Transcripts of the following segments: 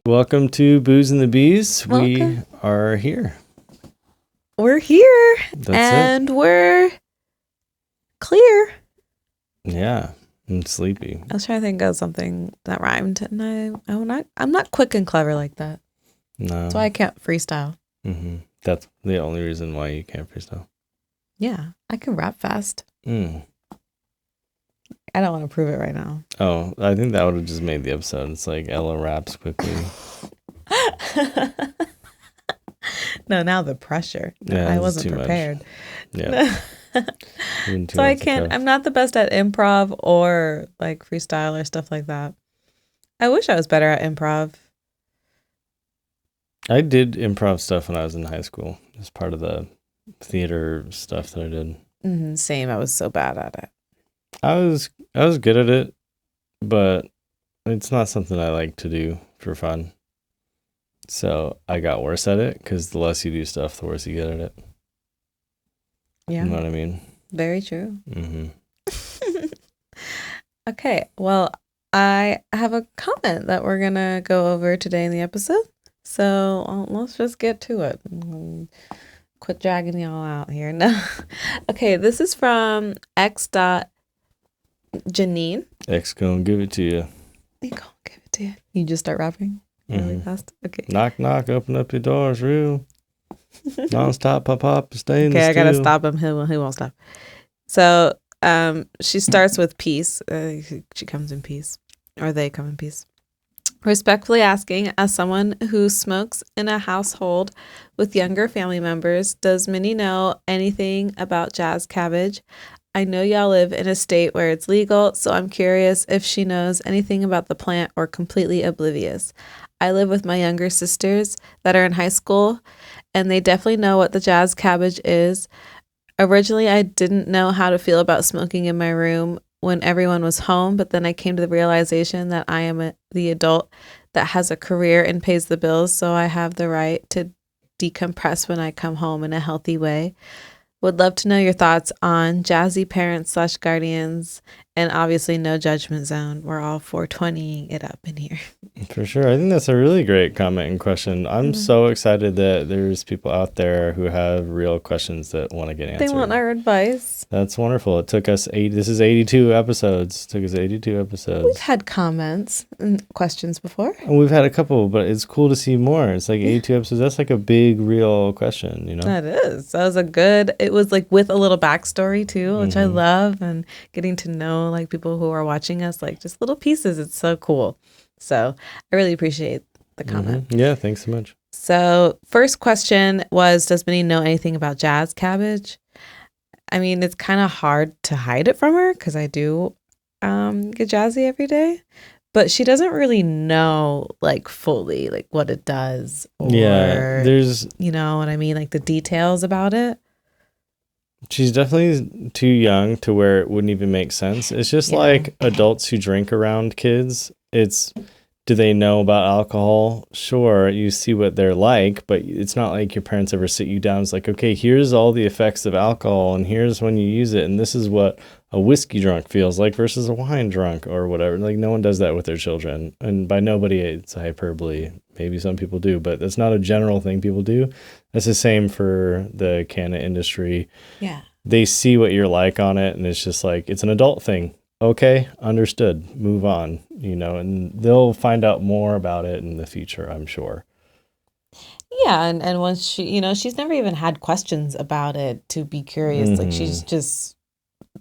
Welcome to Booze and the Bees. Welcome. We are here. We're here. That's it. We're clear. Yeah, I'm sleepy. I was trying to think of something that rhymed, and I'm not quick and clever like that. No. That's why I can't freestyle. Mm-hmm. That's the only reason why you can't freestyle. Yeah, I can rap fast. Mm. I don't want to prove it right now. Oh, I think that would have just made the episode. It's like Ella raps quickly. No, now the pressure. Yeah, I it's wasn't too prepared. Much. Yeah. So I can't. I'm not the best at improv or like freestyle or stuff like that. I wish I was better at improv. I did improv stuff when I was in high school. As part of the theater stuff that I did. Mm-hmm, same. I was so bad at it. I was good at it, but it's not something I like to do for fun. So I got worse at it because the less you do stuff, the worse you get at it. Yeah. You know what I mean? Very true. Mm-hmm. Okay. Well, I have a comment that we're going to go over today in the episode. So let's just get to it. Quit dragging y'all out here. No. Okay. This is from X.Janine. X gonna give it to you. He gonna give it to you. You just start rapping really fast? Okay. Knock, knock, open up your doors, real. Non-stop, pop, pop, stay in the Okay, I gotta stew. stop him. He won't stop. So she starts with peace. She comes in peace. Or they come in peace. Respectfully asking, as someone who smokes in a household with younger family members, does Minnie know anything about Jazz Cabbage? I know y'all live in a state where it's legal, so I'm curious if she knows anything about the plant or completely oblivious. I live with my younger sisters that are in high school, and they definitely know what the Jazz Cabbage is. Originally, I didn't know how to feel about smoking in my room when everyone was home, but then I came to the realization that I am the adult that has a career and pays the bills, so I have the right to decompress when I come home in a healthy way. Would love to know your thoughts on jazzy parents / guardians, and obviously no judgment zone. We're all 420ing it up in here. For sure. I think that's a really great comment and question. I'm so excited that there's people out there who have real questions that want to get answered. They want our advice. That's wonderful. It took us this is 82 episodes. It took us 82 episodes. We've had comments and questions before. And we've had a couple, but it's cool to see more. It's like 82 episodes. That's like a big, real question, you know? That is. That was it was like with a little backstory too, which I love, and getting to know like people who are watching us, like just little pieces. It's so cool. So I really appreciate the comment. Yeah, thanks so much. So first question was, does Minnie know anything about Jazz Cabbage? I mean, it's kind of hard to hide it from her because I do get jazzy every day. But she doesn't really know like fully like what it does. Or, there's... You know what I mean? Like the details about it. She's definitely too young to where it wouldn't even make sense. It's just like adults who drink around kids. Do they know about alcohol? Sure, you see what they're like, but it's not like your parents ever sit you down. It's like, okay, here's all the effects of alcohol, and here's when you use it, and this is what a whiskey drunk feels like versus a wine drunk or whatever. Like, no one does that with their children. And by nobody, it's hyperbole. Maybe some people do, but that's not a general thing people do. That's the same for the cannabis industry. Yeah. They see what you're like on it, and it's just like, it's an adult thing. Okay, understood. Move on, you know, and they'll find out more about it in the future, I'm sure. Yeah, and once she's never even had questions about it to be curious. Like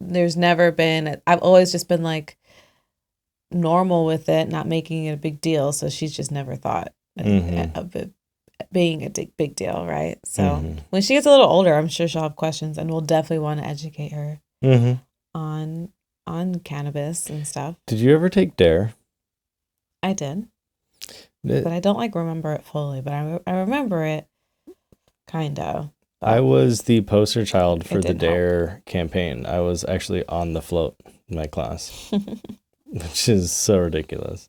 there's never been, I've always just been like normal with it, not making it a big deal. So she's just never thought of it being a big deal, right? So when she gets a little older, I'm sure she'll have questions, and we'll definitely want to educate her on cannabis and stuff. Did you ever take DARE? I did. But I don't like remember it fully, but I remember it kind of. I was the poster child for the DARE campaign. I was actually on the float in my class, which is so ridiculous.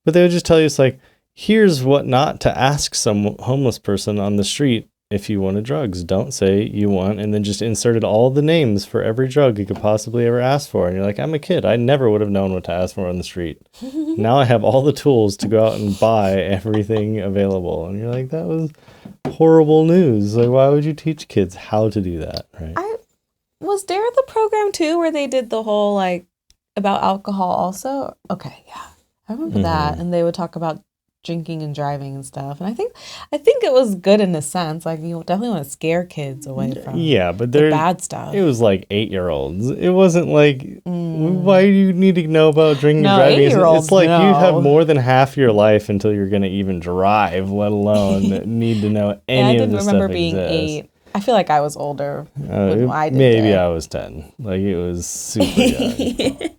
But they would just tell you, it's like, here's what not to ask some homeless person on the street if you wanted drugs. Don't say you want, and then just inserted all the names for every drug you could possibly ever ask for. And you're like, I'm a kid. I never would have known what to ask for on the street. Now I have all the tools to go out and buy everything available. And you're like, that was horrible news. Like, why would you teach kids how to do that? Right. Was there the program too where they did the whole like about alcohol also? Okay, yeah. I remember that. And they would talk about drinking and driving and stuff. And I think it was good in a sense. Like you definitely want to scare kids away from but the bad stuff. It was like 8-year-olds. It wasn't like why do you need to know about drinking and driving? It's like you have more than half your life until you're gonna even drive, let alone need to know any of the stuff. I didn't remember being exists. 8. I feel like I was older when I did maybe it. I was 10. Like it was super young.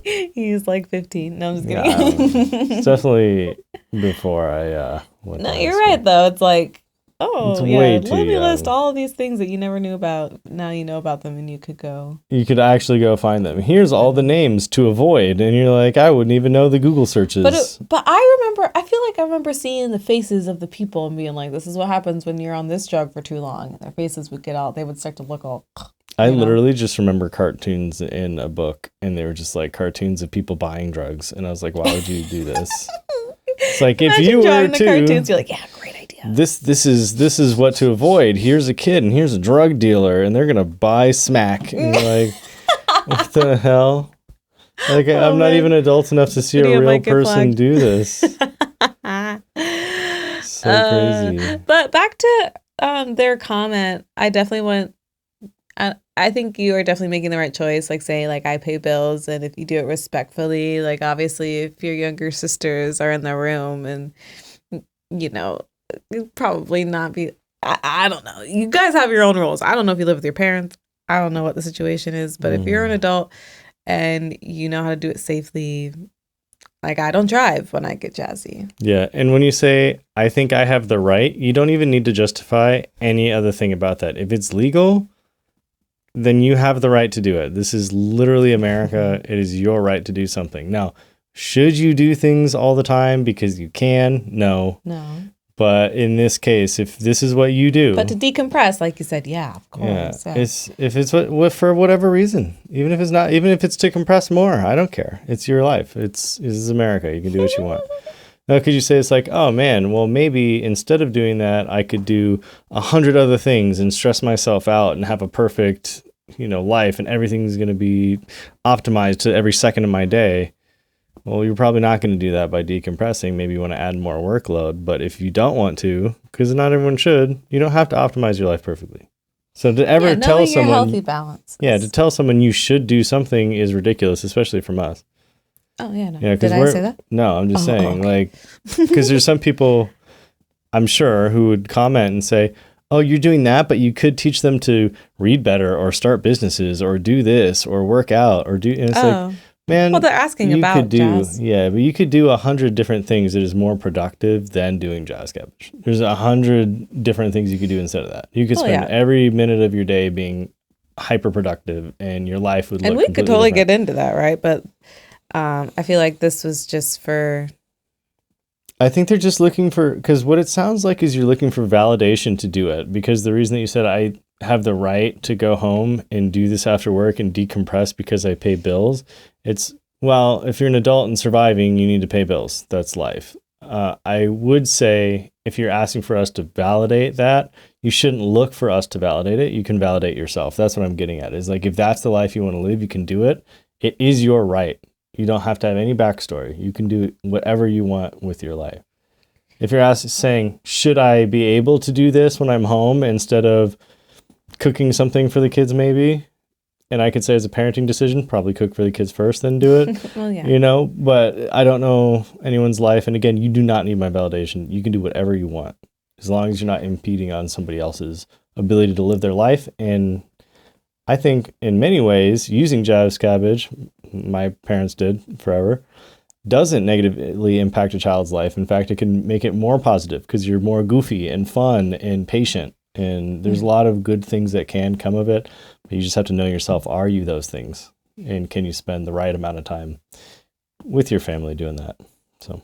He's like 15. No, I'm just kidding. It's definitely before I went. No, you're right though. It's like, it's way too let me young. list all of these things that you never knew about. Now you know about them, and you could go. You could actually go find them. Here's all the names to avoid, and you're like, I wouldn't even know the Google searches. But I feel like I remember seeing the faces of the people and being like, this is what happens when you're on this drug for too long. And their faces would get all, they would start to look all. I literally just remember cartoons in a book, and they were just like cartoons of people buying drugs, and I was like, why would you do this? It's like if you were to cartoons, you're like, yeah, great idea. This is what to avoid. Here's a kid and here's a drug dealer, and they're gonna buy smack. And you're like, what the hell? Like I'm not even adult enough to see a real person do this. So crazy. But back to their comment, I definitely went. I think you are definitely making the right choice. Like saying, like, I pay bills, and if you do it respectfully, like obviously, if your younger sisters are in the room, and you'd probably not be. I don't know. You guys have your own rules. I don't know if you live with your parents. I don't know what the situation is, but if you're an adult and you know how to do it safely, like I don't drive when I get jazzy. Yeah, and when you say I think I have the right, you don't even need to justify any other thing about that. If it's legal, then you have the right to do it. This is literally America. It is your right to do something. Now, should you do things all the time because you can? No. But in this case, if this is what you do, but to decompress, like you said, yeah, of course. Yeah. If it's what for whatever reason, even if it's to compress more, I don't care. It's your life. This is America. You can do what you want. Now, could you say it's like, oh man, well maybe instead of doing that, I could do 100 other things and stress myself out and have a perfect, life, and everything's going to be optimized to every second of my day. Well, you're probably not going to do that by decompressing. Maybe you want to add more workload, but if you don't want to, because not everyone should, you don't have to optimize your life perfectly. So to ever tell someone healthy balance. Yeah, to tell someone you should do something is ridiculous, especially from us. Oh, yeah, no. Did I say that? No, I'm just saying, like, because there's some people, I'm sure, who would comment and say, oh, you're doing that, but you could teach them to read better or start businesses or do this or work out or do, and it's like, man, well, they're asking about jazz. Yeah, but you could do 100 different things that is more productive than doing Jazz Cabbage. There's 100 different things you could do instead of that. You could spend every minute of your day being hyper productive, and your life would look completely different. And we could totally different. get into that, right? But I feel like this was just for. I think they're just looking for, because what it sounds like is you're looking for validation to do it. Because the reason that you said I have the right to go home and do this after work and decompress because I pay bills. It's, well, if you're an adult and surviving, you need to pay bills. That's life. I would say if you're asking for us to validate that, you shouldn't look for us to validate it. You can validate yourself. That's what I'm getting at, is like, if that's the life you want to live, you can do it. It is your right. You don't have to have any backstory. You can do whatever you want with your life. If you're saying, should I be able to do this when I'm home instead of cooking something for the kids maybe? And I could say as a parenting decision, probably cook for the kids first, then do it. Well, yeah. But I don't know anyone's life. And again, you do not need my validation. You can do whatever you want, as long as you're not impeding on somebody else's ability to live their life. And I think in many ways, using Jazz Cabbage, my parents did forever, doesn't negatively impact a child's life. In fact, it can make it more positive because you're more goofy and fun and patient. And there's a lot of good things that can come of it. But you just have to know yourself. Are you those things? And can you spend the right amount of time with your family doing that? So,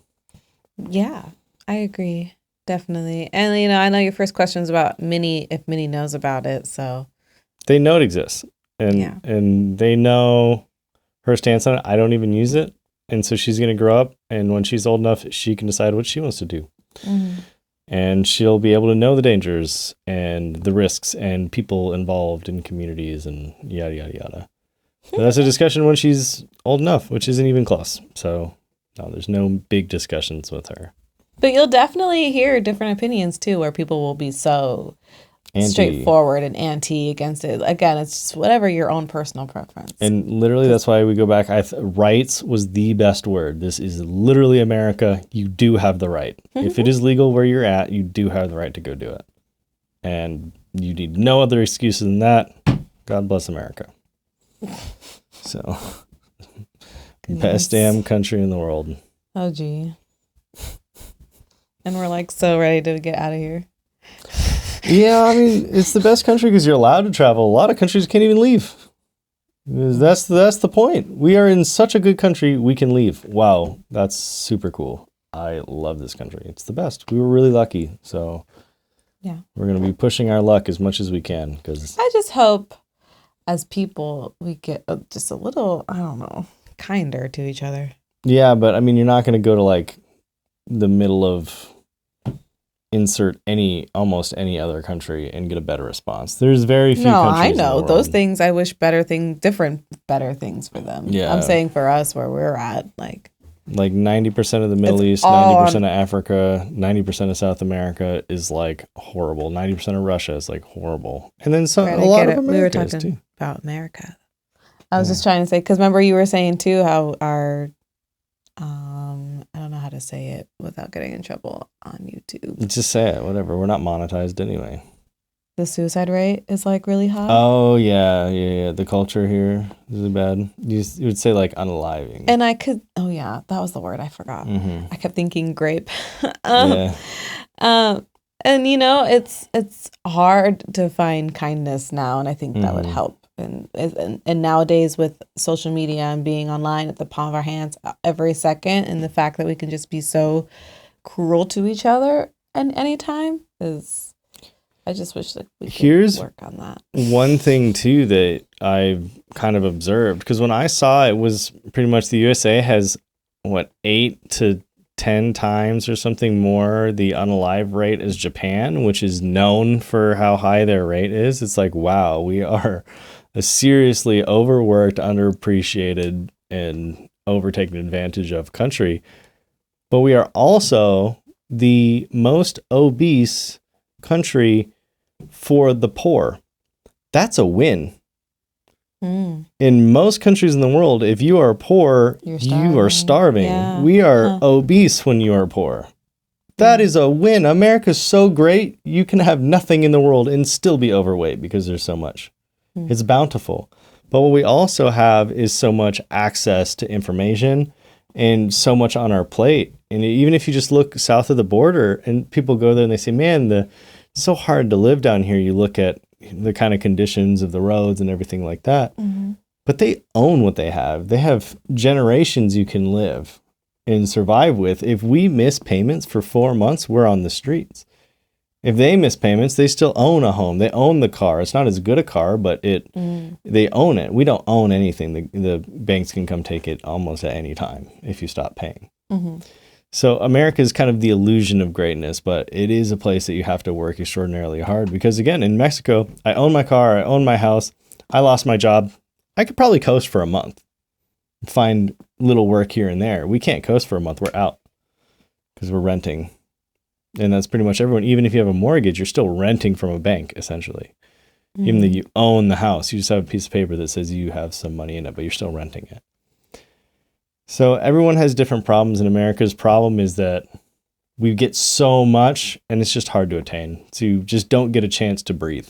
yeah, I agree. definitely. And I know your first question is about Minnie, if Minnie knows about it. So They know it exists, and Yeah. and they know her stance on it. I don't even use it, and so she's gonna grow up, and when she's old enough, she can decide what she wants to do, and she'll be able to know the dangers and the risks and people involved in communities and yada yada yada. But that's a discussion when she's old enough, which isn't even close. So no, there's no big discussions with her. But you'll definitely hear different opinions too, where people will be so straightforward and anti against it. Again, it's just whatever your own personal preference. And literally, that's why we go back. Rights was the best word. This is literally America. You do have the right. If it is legal where you're at, you do have the right to go do it. And you need no other excuses than that. God bless America. So, best damn country in the world. Oh, gee. And we're like so ready to get out of here. Yeah, I mean, it's the best country because you're allowed to travel. A lot of countries can't even leave. That's the point. We are in such a good country, we can leave. Wow, that's super cool. I love this country. It's the best. We were really lucky. So yeah, we're going to be pushing our luck as much as we can. Because I just hope as people we get just a little, I don't know, kinder to each other. Yeah, but I mean, you're not going to go to like the middle of insert almost any other country and get a better response. There's very few countries I in the know world. those things. I wish better things for them. Yeah. I'm saying for us where we're at, like 90% of the Middle East, 90% of Africa, 90% of South America is like horrible. 90% of Russia is like horrible. And then a lot of America we were talking too. about America. I was just trying to say, because remember you were saying too how our I don't know how to say it without getting in trouble on YouTube. Just say it, whatever. We're not monetized anyway. The suicide rate is like really high. Oh yeah. The culture here is really bad. You would say like unaliving. And that was the word I forgot. Mm-hmm. I kept thinking grape. Yeah. And it's hard to find kindness now, and I think that would help. And nowadays with social media and being online at the palm of our hands every second, and the fact that we can just be so cruel to each other at any time I just wish that we could work on that. One thing too that I've kind of observed, because when I saw it was pretty much the USA has 8 to 10 times or something more the unalive rate as Japan, which is known for how high their rate is. It's like, wow, we are a seriously overworked, underappreciated, and overtaken advantage of country. But we are also the most obese country for the poor. That's a win. In most countries in the world, if you are poor, you are starving. Yeah. We are obese when you are poor. That is a win. America's so great, you can have nothing in the world and still be overweight because there's so much. It's bountiful. But what we also have is so much access to information and so much on our plate. And even if you just look south of the border and people go there and they say, man, it's so hard to live down here. You look at the kind of conditions of the roads and everything like that. But they own what they have. They have generations you can live and survive with. If we miss payments for 4 months, we're on the streets. If they miss payments, they still own a home. They own the car. It's not as good a car, but they own it. We don't own anything. The banks can come take it almost at any time if you stop paying. So America is kind of the illusion of greatness, but it is a place that you have to work extraordinarily hard because, again, in Mexico, I own my car, I own my house, I lost my job. I could probably coast for a month, find little work here and there. We can't coast for a month. We're out because we're renting. And that's pretty much everyone. Even if you have a mortgage, you're still renting from a bank, essentially. Even though you own the house, you just have a piece of paper that says you have some money in it, but you're still renting it. So everyone has different problems. And America's problem is that we get so much and it's just hard to attain. So you just don't get a chance to breathe.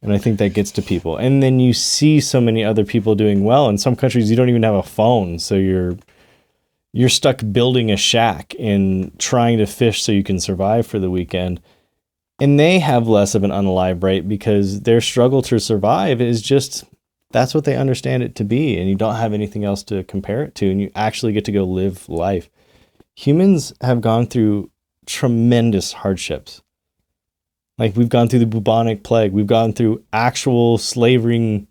And I think that gets to people. And then you see so many other people doing well. In some countries, you don't even have a phone. So you're stuck building a shack and trying to fish so you can survive for the weekend. And they have less of an unalive rate because their struggle to survive is just, that's what they understand it to be. And you don't have anything else to compare it to. And you actually get to go live life. Humans have gone through tremendous hardships. Like, we've gone through the bubonic plague. We've gone through actual slavering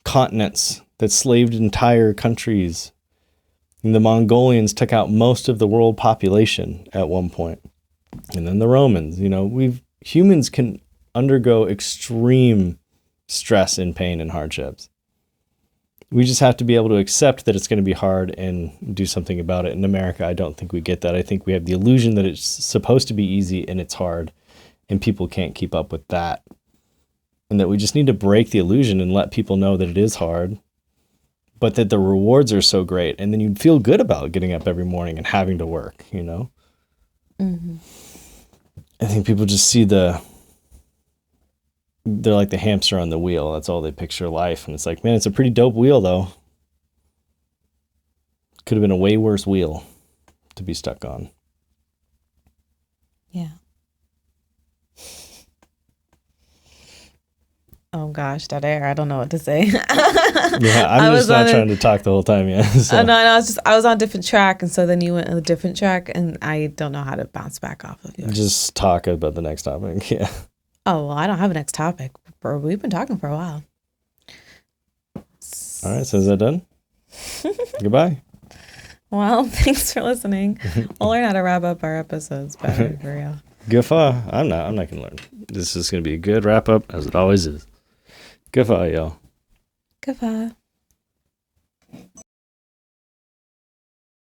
continents that slaved entire countries. And the Mongolians took out most of the world population at one point. And then the Romans, humans can undergo extreme stress and pain and hardships. We just have to be able to accept that it's going to be hard and do something about it. In America, I don't think we get that. I think we have the illusion that it's supposed to be easy and it's hard, and people can't keep up with that. And that we just need to break the illusion and let people know that it is hard, but that the rewards are so great. And then you'd feel good about getting up every morning and having to work, Mm-hmm. I think people just see they're like the hamster on the wheel. That's all they picture life. And it's like, man, it's a pretty dope wheel, though. Could have been a way worse wheel to be stuck on. Yeah. Oh gosh, that air. I don't know what to say. Yeah, I'm just not trying to talk the whole time yet. So. No, I was on a different track, and so then you went on a different track, and I don't know how to bounce back off of yours. Just talk about the next topic. Yeah. Oh, well, I don't have a next topic. We've been talking for a while. All right, so is that done? Goodbye. Well, thanks for listening. We'll learn how to wrap up our episodes better for real. Goodbye. I'm not gonna learn. This is gonna be a good wrap up, as it always is. Goodbye, y'all. Goodbye.